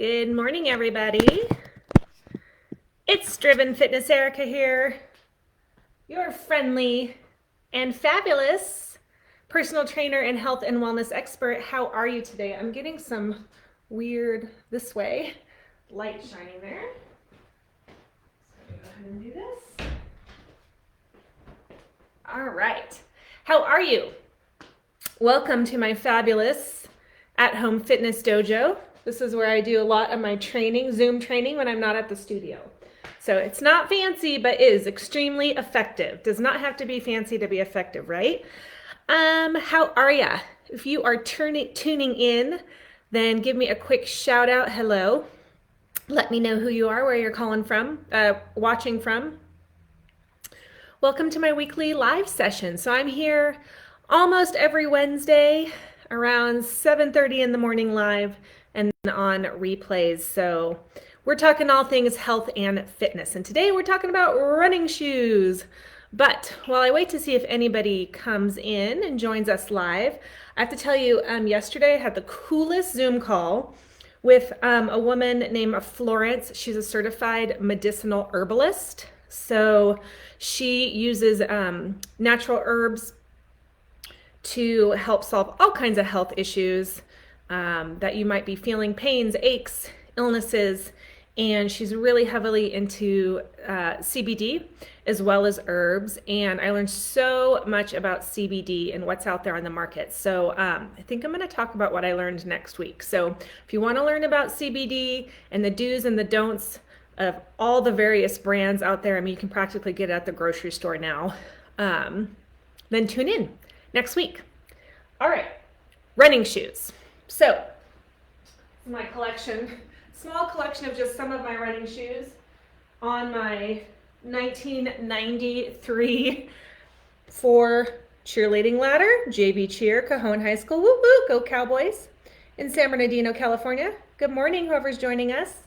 Good morning, everybody. It's Driven Fitness Erica here, your friendly and fabulous personal trainer and health and wellness expert. How are you today? I'm getting some weird this way light shining there. So I'm gonna go ahead and do this. All right. How are you? Welcome to my fabulous at-home fitness dojo. This is where I do a lot of my training, Zoom training, when I'm not at the studio. So it's not fancy, but is extremely effective. Does not have to be fancy to be effective, right? How are ya? If you are tuning in, then give me a quick shout out. Hello. Let me know who you are, where you're calling from, watching from. Welcome to my weekly live session. So I'm here almost every Wednesday around 7:30 in the morning live and on replays. So we're talking all things health and fitness. And today we're talking about running shoes. But while I wait to see if anybody comes in and joins us live, I have to tell you, yesterday I had the coolest Zoom call with a woman named Florence. She's a certified medicinal herbalist. So she uses natural herbs to help solve all kinds of health issues that you might be feeling, pains, aches, illnesses, and she's really heavily into CBD as well as herbs. And I learned so much about CBD and what's out there on the market. So I think I'm going to talk about what I learned next week. So if you want to learn about CBD and the do's and the don'ts of all the various brands out there, I mean, you can practically get it at the grocery store now, then tune in next week. All right, running shoes. So my collection, small collection of just some of my running shoes on my 1993 Ford cheerleading ladder, JV Cheer, Cajon High School, woo woo, go Cowboys, in San Bernardino, California. Good morning, whoever's joining us.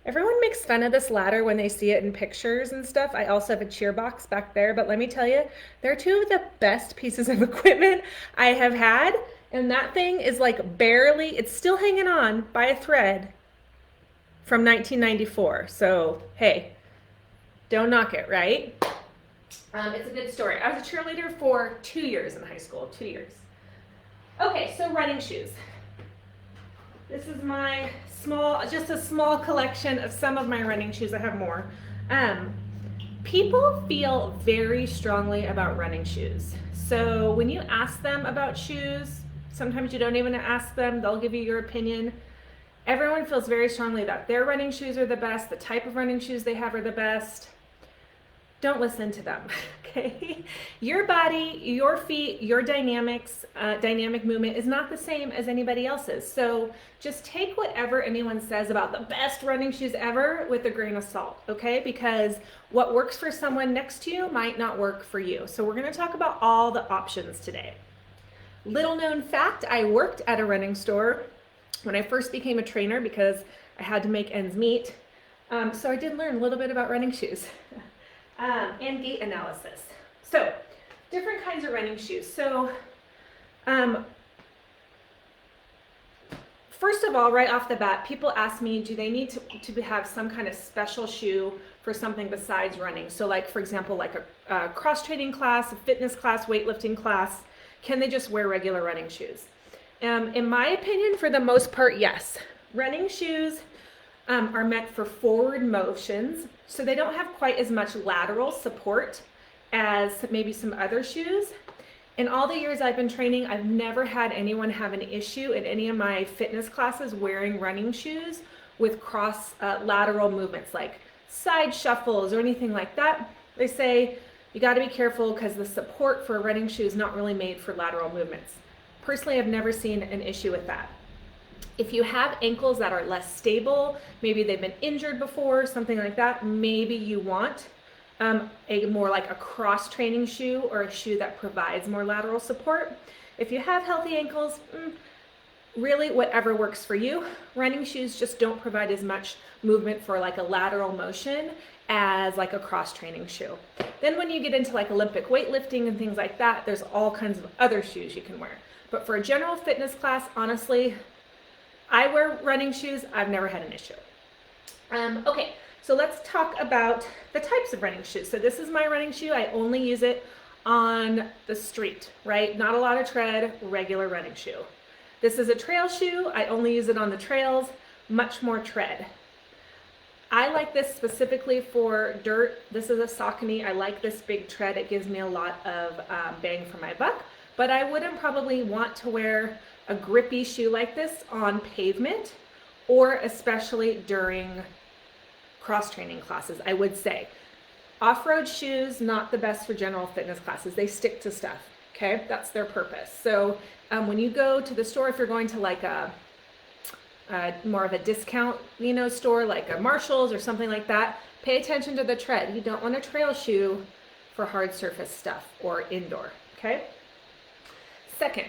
Everyone makes fun of this ladder when they see it in pictures and stuff. I also have a cheer box back there, but let me tell you, they're two of the best pieces of equipment I have had. And that thing is like barely, it's still hanging on by a thread from 1994. So, hey, don't knock it, right? It's a good story. I was a cheerleader for 2 years in high school, 2 years. Okay, so running shoes. This is my just a small collection of some of my running shoes. I have more. People feel very strongly about running shoes. So when you ask them about shoes, sometimes you don't even ask them, they'll give you your opinion. Everyone feels very strongly that their running shoes are the best, the type of running shoes they have are the best. Don't listen to them, okay? Your body, your feet, your dynamic movement is not the same as anybody else's. So just take whatever anyone says about the best running shoes ever with a grain of salt, okay? Because what works for someone next to you might not work for you. So we're gonna talk about all the options today. Little known fact, I worked at a running store when I first became a trainer because I had to make ends meet. So I did learn a little bit about running shoes. And gait analysis. So different kinds of running shoes. So first of all, right off the bat, people ask me, do they need to have some kind of special shoe for something besides running? So like, for example, like a cross training class, a fitness class, weightlifting class, can they just wear regular running shoes? In my opinion, for the most part, yes. Running shoes are meant for forward motions, so they don't have quite as much lateral support as maybe some other shoes. In all the years I've been training, I've never had anyone have an issue in any of my fitness classes wearing running shoes with cross lateral movements like side shuffles or anything like that. They say you got to be careful because the support for a running shoe is not really made for lateral movements. Personally, I've never seen an issue with that. If you have ankles that are less stable, maybe they've been injured before, something like that, maybe you want a more like a cross training shoe or a shoe that provides more lateral support. If you have healthy ankles, really whatever works for you. Running shoes just don't provide as much movement for like a lateral motion as like a cross training shoe. Then when you get into like Olympic weightlifting and things like that, there's all kinds of other shoes you can wear. But for a general fitness class, honestly, I wear running shoes. I've never had an issue. Okay, so let's talk about the types of running shoes. So this is my running shoe. I only use it on the street, right? Not a lot of tread, regular running shoe. This is a trail shoe. I only use it on the trails, much more tread. I like this specifically for dirt. This is a Saucony. I like this big tread. It gives me a lot of bang for my buck, but I wouldn't probably want to wear a grippy shoe like this on pavement, or especially during cross-training classes. I would say off-road shoes, not the best for general fitness classes. They stick to stuff, okay? That's their purpose. So when you go to the store, if you're going to like a more of a discount, store like a Marshall's or something like that, pay attention to the tread. You don't want a trail shoe for hard surface stuff or indoor, okay? Second,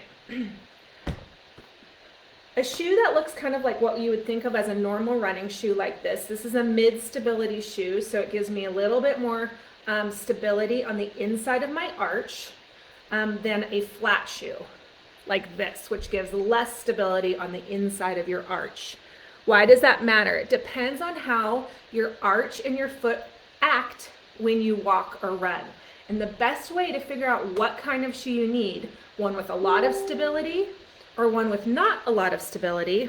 a shoe that looks kind of like what you would think of as a normal running shoe like this. This is a mid-stability shoe, so it gives me a little bit more stability on the inside of my arch than a flat shoe like this, which gives less stability on the inside of your arch. Why does that matter? It depends on how your arch and your foot act when you walk or run. And the best way to figure out what kind of shoe you need, one with a lot of stability or one with not a lot of stability,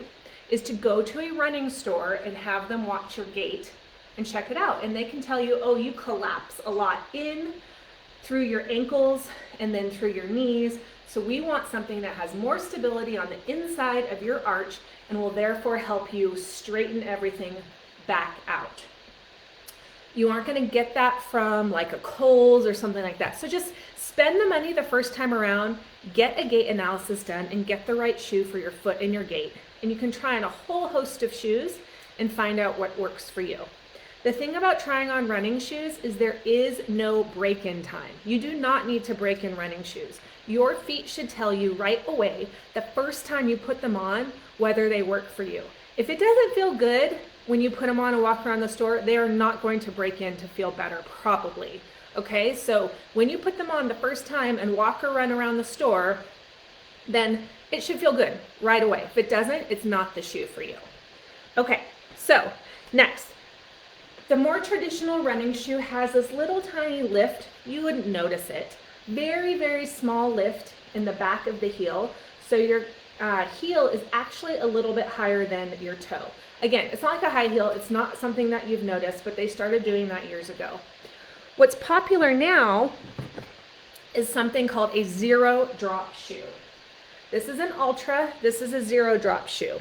is to go to a running store and have them watch your gait and check it out. And they can tell you, oh, you collapse a lot in through your ankles and then through your knees. So we want something that has more stability on the inside of your arch and will therefore help you straighten everything back out. You aren't going to get that from like a Kohl's or something like that. So just spend the money the first time around, get a gait analysis done, and get the right shoe for your foot and your gait. And you can try on a whole host of shoes and find out what works for you. The thing about trying on running shoes is there is no break-in time. You do not need to break in running shoes. Your feet should tell you right away the first time you put them on whether they work for you. If it doesn't feel good when you put them on and walk around the store, they are not going to break in to feel better, probably. Okay, so when you put them on the first time and walk or run around the store, then it should feel good right away. If it doesn't, it's not the shoe for you. Okay, so next. The more traditional running shoe has this little tiny lift. You wouldn't notice it. Very, very small lift in the back of the heel. So your heel is actually a little bit higher than your toe. Again, it's not like a high heel. It's not something that you've noticed, but they started doing that years ago. What's popular now is something called a zero drop shoe. This is an ultra. This is a zero drop shoe.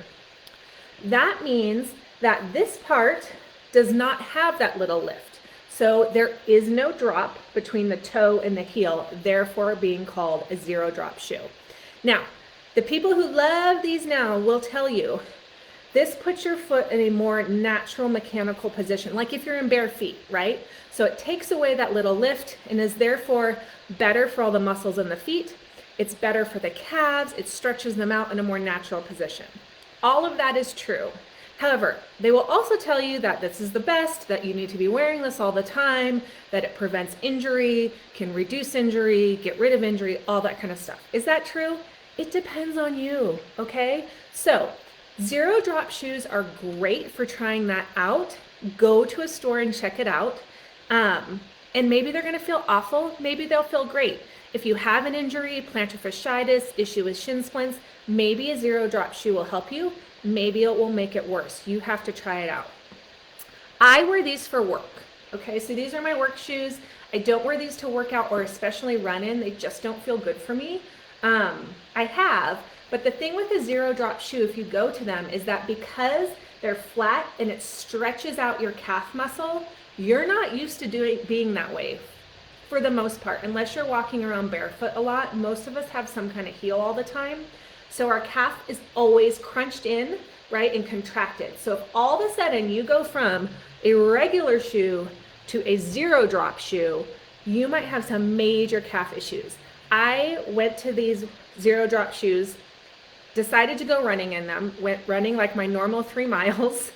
That means that this part does not have that little lift. So there is no drop between the toe and the heel, therefore being called a zero drop shoe. Now, the people who love these now will tell you this puts your foot in a more natural mechanical position, like if you're in bare feet, right? So it takes away that little lift and is therefore better for all the muscles in the feet. It's better for the calves. It stretches them out in a more natural position. All of that is true. However, they will also tell you that this is the best, that you need to be wearing this all the time, that it prevents injury, can reduce injury, get rid of injury, all that kind of stuff. Is that true? It depends on you, okay? So, zero drop shoes are great for trying that out. Go to a store and check it out. And maybe they're gonna feel awful, maybe they'll feel great. If you have an injury, plantar fasciitis, issue with shin splints, maybe a zero drop shoe will help you. Maybe it will make it worse. You have to try it out. I wear these for work. Okay, so these are my work shoes. I don't wear these to work out or especially run in. They just don't feel good for me. But the thing with a zero drop shoe, if you go to them, is that because they're flat and it stretches out your calf muscle, you're not used to being that way for the most part. Unless you're walking around barefoot a lot, most of us have some kind of heel all the time. So our calf is always crunched in, right, and contracted. So if all of a sudden you go from a regular shoe to a zero drop shoe, you might have some major calf issues. I went to these zero drop shoes, decided to go running in them, went running like my normal 3 miles,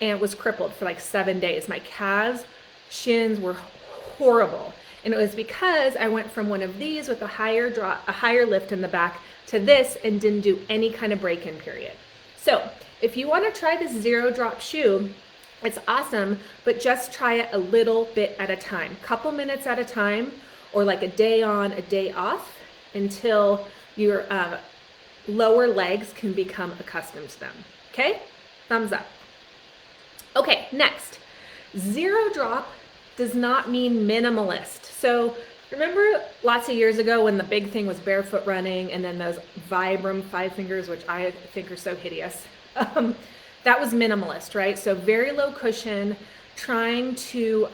and was crippled for like 7 days. My calves, shins were horrible. And it was because I went from one of these with a higher lift in the back to this and didn't do any kind of break-in period. So if you want to try this zero drop shoe, it's awesome, but just try it a little bit at a time, couple minutes at a time, or like a day on, a day off, until your lower legs can become accustomed to them. Okay? Thumbs up. Okay, next. Zero drop does not mean minimalist. So remember lots of years ago when the big thing was barefoot running and then those Vibram 5 fingers, which I think are so hideous. That was minimalist, right? So very low cushion, trying to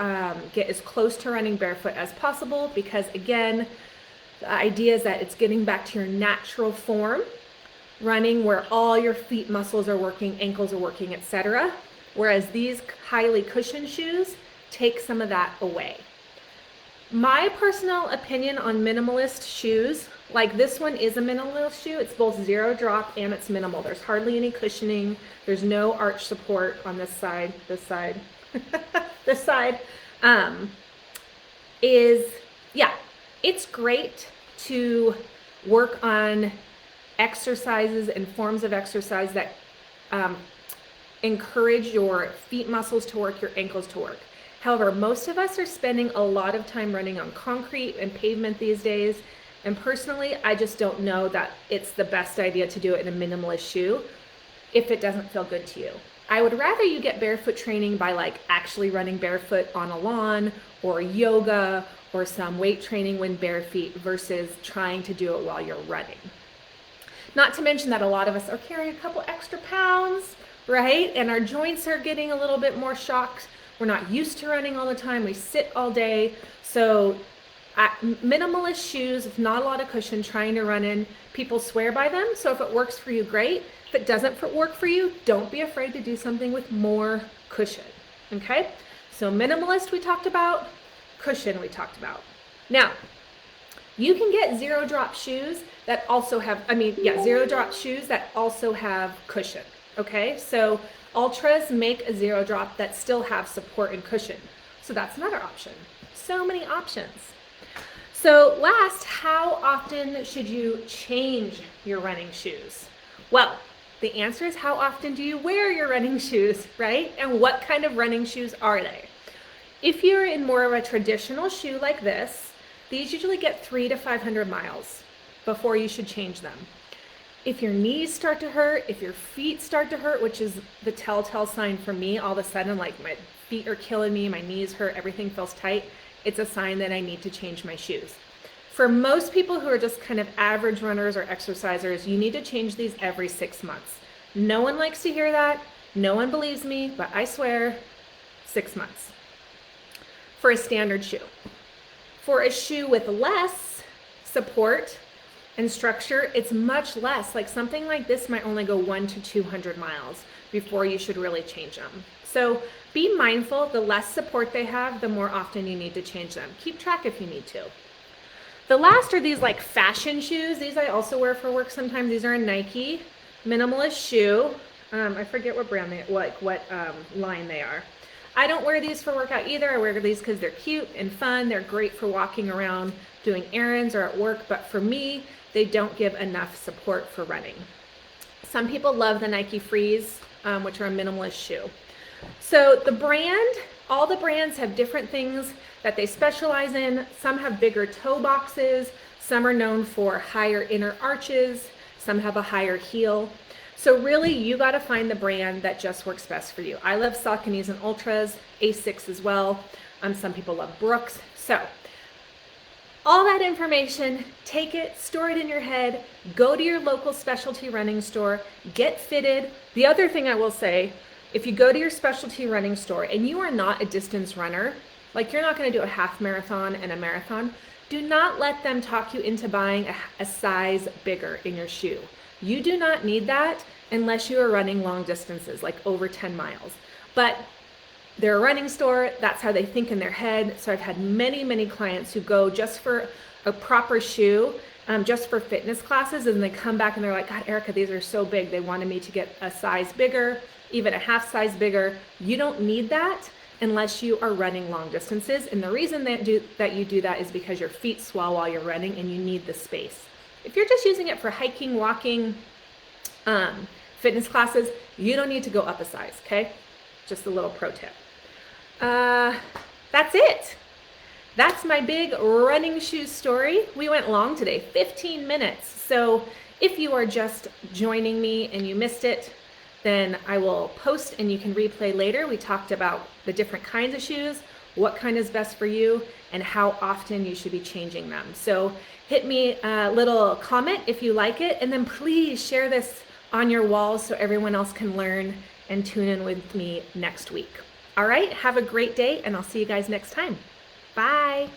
get as close to running barefoot as possible, because again, the idea is that it's getting back to your natural form, running where all your feet muscles are working, ankles are working, etc. Whereas these highly cushioned shoes take some of that away. My personal opinion on minimalist shoes, like this one is a minimalist shoe. It's both zero drop and it's minimal. There's hardly any cushioning. There's no arch support on this side. This side it's great to work on exercises and forms of exercise that encourage your feet muscles to work, your ankles to work. However, most of us are spending a lot of time running on concrete and pavement these days. And personally, I just don't know that it's the best idea to do it in a minimalist shoe if it doesn't feel good to you. I would rather you get barefoot training by like actually running barefoot on a lawn, or yoga, or some weight training when bare feet, versus trying to do it while you're running. Not to mention that a lot of us are carrying a couple extra pounds, right? And our joints are getting a little bit more shocked. We're not used to running all the time. We sit all day. So minimalist shoes with not a lot of cushion, trying to run in, people swear by them. So if it works for you, great. If it doesn't work for you, don't be afraid to do something with more cushion. Okay? So minimalist we talked about, cushion we talked about. Now, you can get zero drop shoes that also have, zero drop shoes that also have cushion. Okay? So Ultras make a zero drop that still have support and cushion. So that's another option. So many options. So last, how often should you change your running shoes? Well, the answer is, how often do you wear your running shoes, right? And what kind of running shoes are they? If you're in more of a traditional shoe like this, these usually get 300 to 500 miles before you should change them. If your knees start to hurt, if your feet start to hurt, which is the telltale sign for me, all of a sudden, like my feet are killing me, my knees hurt, everything feels tight, it's a sign that I need to change my shoes. For most people who are just kind of average runners or exercisers, you need to change these every 6 months. No one likes to hear that. No one believes me, but I swear, 6 months for a standard shoe. For a shoe with less support and structure, it's much less. Like something like this might only go 100 to 200 miles before you should really change them. So be mindful, the less support they have, the more often you need to change them. Keep track if you need to. The last are these like fashion shoes. These I also wear for work sometimes. These are a Nike minimalist shoe. I forget what brand what line they are. I don't wear these for workout either. I wear these because they're cute and fun. They're great for walking around, doing errands, or at work. But for me, they don't give enough support for running. Some people love the Nike Frees, which are a minimalist shoe. So the brand, all the brands have different things that they specialize in. Some have bigger toe boxes. Some are known for higher inner arches. Some have a higher heel. So really, you got to find the brand that just works best for you. I love Sauconys and Ultras, Asics as well. Some people love Brooks. So all that information, take it, store it in your head, go to your local specialty running store, get fitted. The other thing I will say, if you go to your specialty running store and you are not a distance runner, like you're not going to do a half marathon and a marathon, do not let them talk you into buying a size bigger in your shoe. You do not need that unless you are running long distances, like over 10 miles. But they're a running store, that's how they think in their head. So I've had many, many clients who go just for a proper shoe, just for fitness classes, and they come back and they're like, God, Erica, these are so big. They wanted me to get a size bigger, even a half size bigger. You don't need that unless you are running long distances. And the reason that you do that is because your feet swell while you're running and you need the space. If you're just using it for hiking, walking, fitness classes, you don't need to go up a size, okay? Just a little pro tip. That's it. That's my big running shoes story. We went long today, 15 minutes. So if you are just joining me and you missed it, then I will post and you can replay later. We talked about the different kinds of shoes, what kind is best for you, and how often you should be changing them. So hit me a little comment if you like it, and then please share this on your walls so everyone else can learn and tune in with me next week. All right, have a great day, and I'll see you guys next time. Bye.